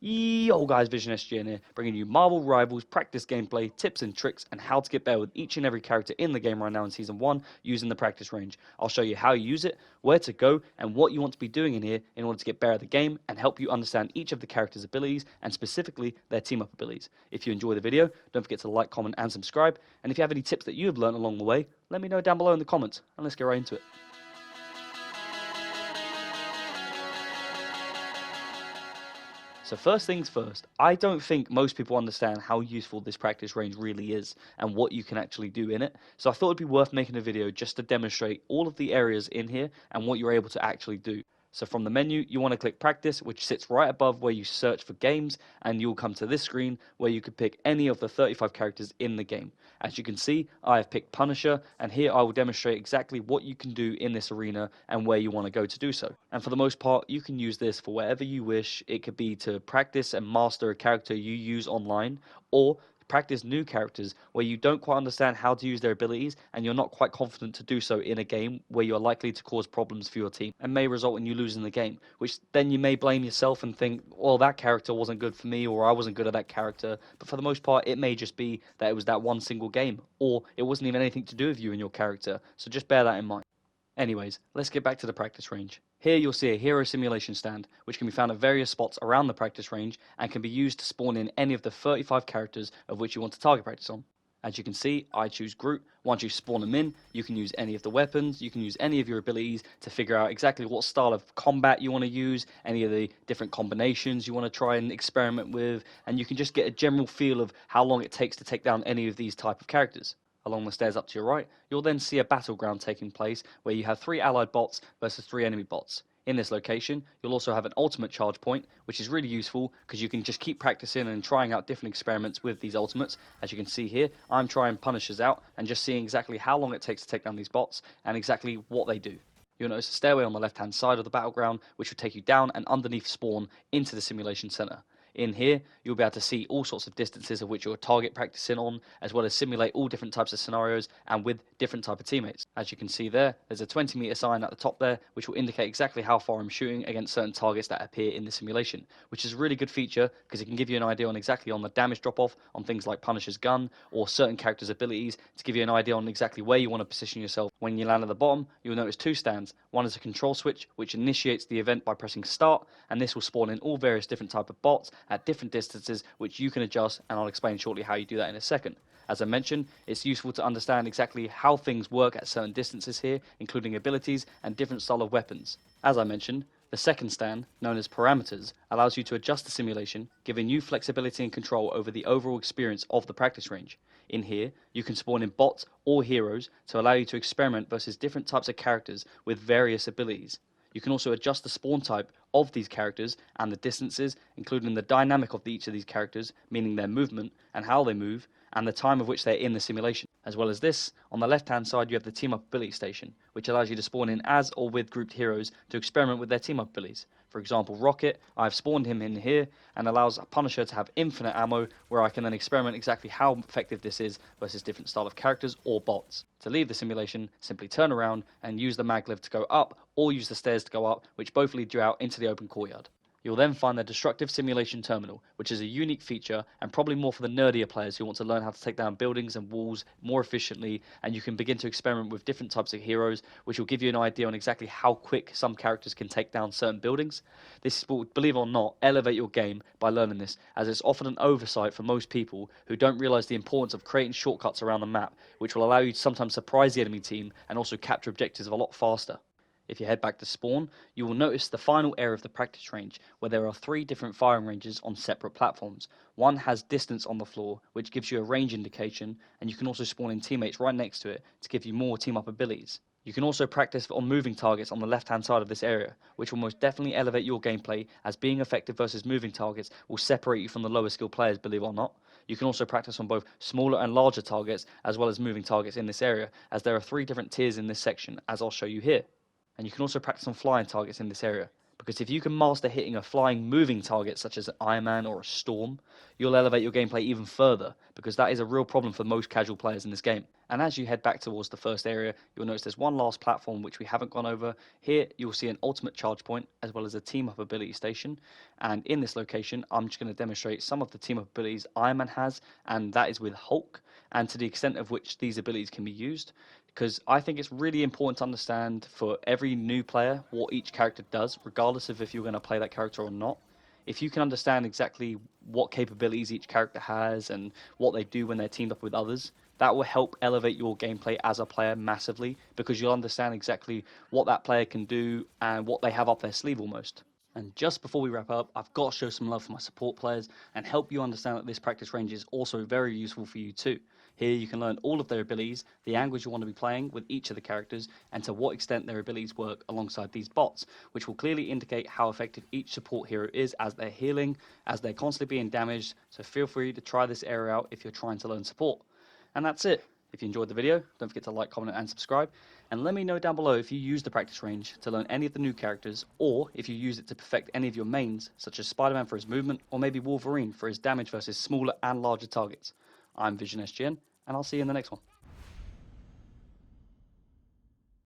Yo guys, Vision SGN here, bringing you Marvel Rivals practice gameplay, tips and tricks, and how to get better with each and every character in the game right now in Season 1 using the practice range. I'll show you how you use it, where to go, and what you want to be doing in here in order to get better at the game and help you understand each of the characters' abilities and specifically their team-up abilities. If you enjoy the video, don't forget to like, comment, and subscribe, and if you have any tips that you have learned along the way, let me know down below in the comments, and let's get right into it. So first things first, I don't think most people understand how useful this practice range really is and what you can actually do in it. So I thought it'd be worth making a video just to demonstrate all of the areas in here and what you're able to actually do. So from the menu, you want to click practice, which sits right above where you search for games, and you'll come to this screen where you could pick any of the 35 characters in the game. As you can see, I have picked Punisher, and here I will demonstrate exactly what you can do in this arena and where you want to go to do so. And for the most part, you can use this for whatever you wish. It could be to practice and master a character you use online, or practice new characters where you don't quite understand how to use their abilities and you're not quite confident to do so in a game where you're likely to cause problems for your team and may result in you losing the game, which then you may blame yourself and think, well, that character wasn't good for me, or I wasn't good at that character. But for the most part, it may just be that it was that one single game, or it wasn't even anything to do with you and your character. So just bear that in mind. Anyways, let's get back to the practice range. Here you'll see a hero simulation stand, which can be found at various spots around the practice range and can be used to spawn in any of the 35 characters of which you want to target practice on. As you can see, I choose Groot. Once you spawn them in, you can use any of the weapons, you can use any of your abilities to figure out exactly what style of combat you want to use, any of the different combinations you want to try and experiment with, and you can just get a general feel of how long it takes to take down any of these type of characters. Along the stairs up to your right, you'll then see a battleground taking place where you have 3 allied bots versus 3 enemy bots. In this location, you'll also have an ultimate charge point, which is really useful because you can just keep practicing and trying out different experiments with these ultimates. As you can see here, I'm trying Punishers out and just seeing exactly how long it takes to take down these bots and exactly what they do. You'll notice a stairway on the left-hand side of the battleground, which will take you down and underneath spawn into the simulation center. In here, you'll be able to see all sorts of distances of which you're target practicing on, as well as simulate all different types of scenarios and with different type of teammates. As you can see there's a 20-meter sign at the top there, which will indicate exactly how far I'm shooting against certain targets that appear in the simulation, which is a really good feature because it can give you an idea on exactly on the damage drop-off on things like Punisher's gun or certain characters' abilities to give you an idea on exactly where you want to position yourself. When you land at the bottom, you'll notice 2 stands. One is a control switch, which initiates the event by pressing start, and this will spawn in all various different type of bots at different distances which you can adjust, and I'll explain shortly how you do that in a second. As I mentioned, it's useful to understand exactly how things work at certain distances here, including abilities and different style of weapons. As I mentioned, the second stand, known as parameters, allows you to adjust the simulation, giving you flexibility and control over the overall experience of the practice range. In here, you can spawn in bots or heroes to allow you to experiment versus different types of characters with various abilities. You can also adjust the spawn type of these characters and the distances, including the dynamic of each of these characters, meaning their movement and how they move, and the time of which they're in the simulation. As well as this, on the left-hand side you have the team-up ability station, which allows you to spawn in as or with grouped heroes to experiment with their team-up abilities. For example, Rocket, I've spawned him in here and allows Punisher to have infinite ammo, where I can then experiment exactly how effective this is versus different style of characters or bots. To leave the simulation, simply turn around and use the maglev to go up, or use the stairs to go up, which both lead you out into the open courtyard. You'll then find the Destructive Simulation Terminal, which is a unique feature and probably more for the nerdier players who want to learn how to take down buildings and walls more efficiently, and you can begin to experiment with different types of heroes, which will give you an idea on exactly how quick some characters can take down certain buildings. This will, believe it or not, elevate your game by learning this, as it's often an oversight for most people who don't realise the importance of creating shortcuts around the map, which will allow you to sometimes surprise the enemy team and also capture objectives a lot faster. If you head back to spawn, you will notice the final area of the practice range, where there are 3 different firing ranges on separate platforms. One has distance on the floor, which gives you a range indication, and you can also spawn in teammates right next to it to give you more team-up abilities. You can also practice on moving targets on the left-hand side of this area, which will most definitely elevate your gameplay, as being effective versus moving targets will separate you from the lower skill players, believe it or not. You can also practice on both smaller and larger targets, as well as moving targets in this area, as there are 3 different tiers in this section, as I'll show you here. And you can also practice on flying targets in this area, because if you can master hitting a flying moving target such as an Iron Man or a Storm, you'll elevate your gameplay even further, because that is a real problem for most casual players in this game. And as you head back towards the first area, you'll notice there's one last platform which we haven't gone over. Here you'll see an ultimate charge point as well as a team up ability station, and in this location I'm just going to demonstrate some of the team up abilities Iron Man has, and that is with Hulk, and to the extent of which these abilities can be used, because I think it's really important to understand for every new player what each character does, regardless of if you're going to play that character or not. If you can understand exactly what capabilities each character has and what they do when they're teamed up with others, that will help elevate your gameplay as a player massively, because you'll understand exactly what that player can do and what they have up their sleeve almost. And just before we wrap up, I've got to show some love for my support players and help you understand that this practice range is also very useful for you too. Here you can learn all of their abilities, the angles you want to be playing with each of the characters, and to what extent their abilities work alongside these bots, which will clearly indicate how effective each support hero is as they're healing, as they're constantly being damaged, so feel free to try this area out if you're trying to learn support. And that's it. If you enjoyed the video, don't forget to like, comment, and subscribe. And let me know down below if you use the practice range to learn any of the new characters, or if you use it to perfect any of your mains, such as Spider-Man for his movement, or maybe Wolverine for his damage versus smaller and larger targets. I'm Vision SGN, and I'll see you in the next one.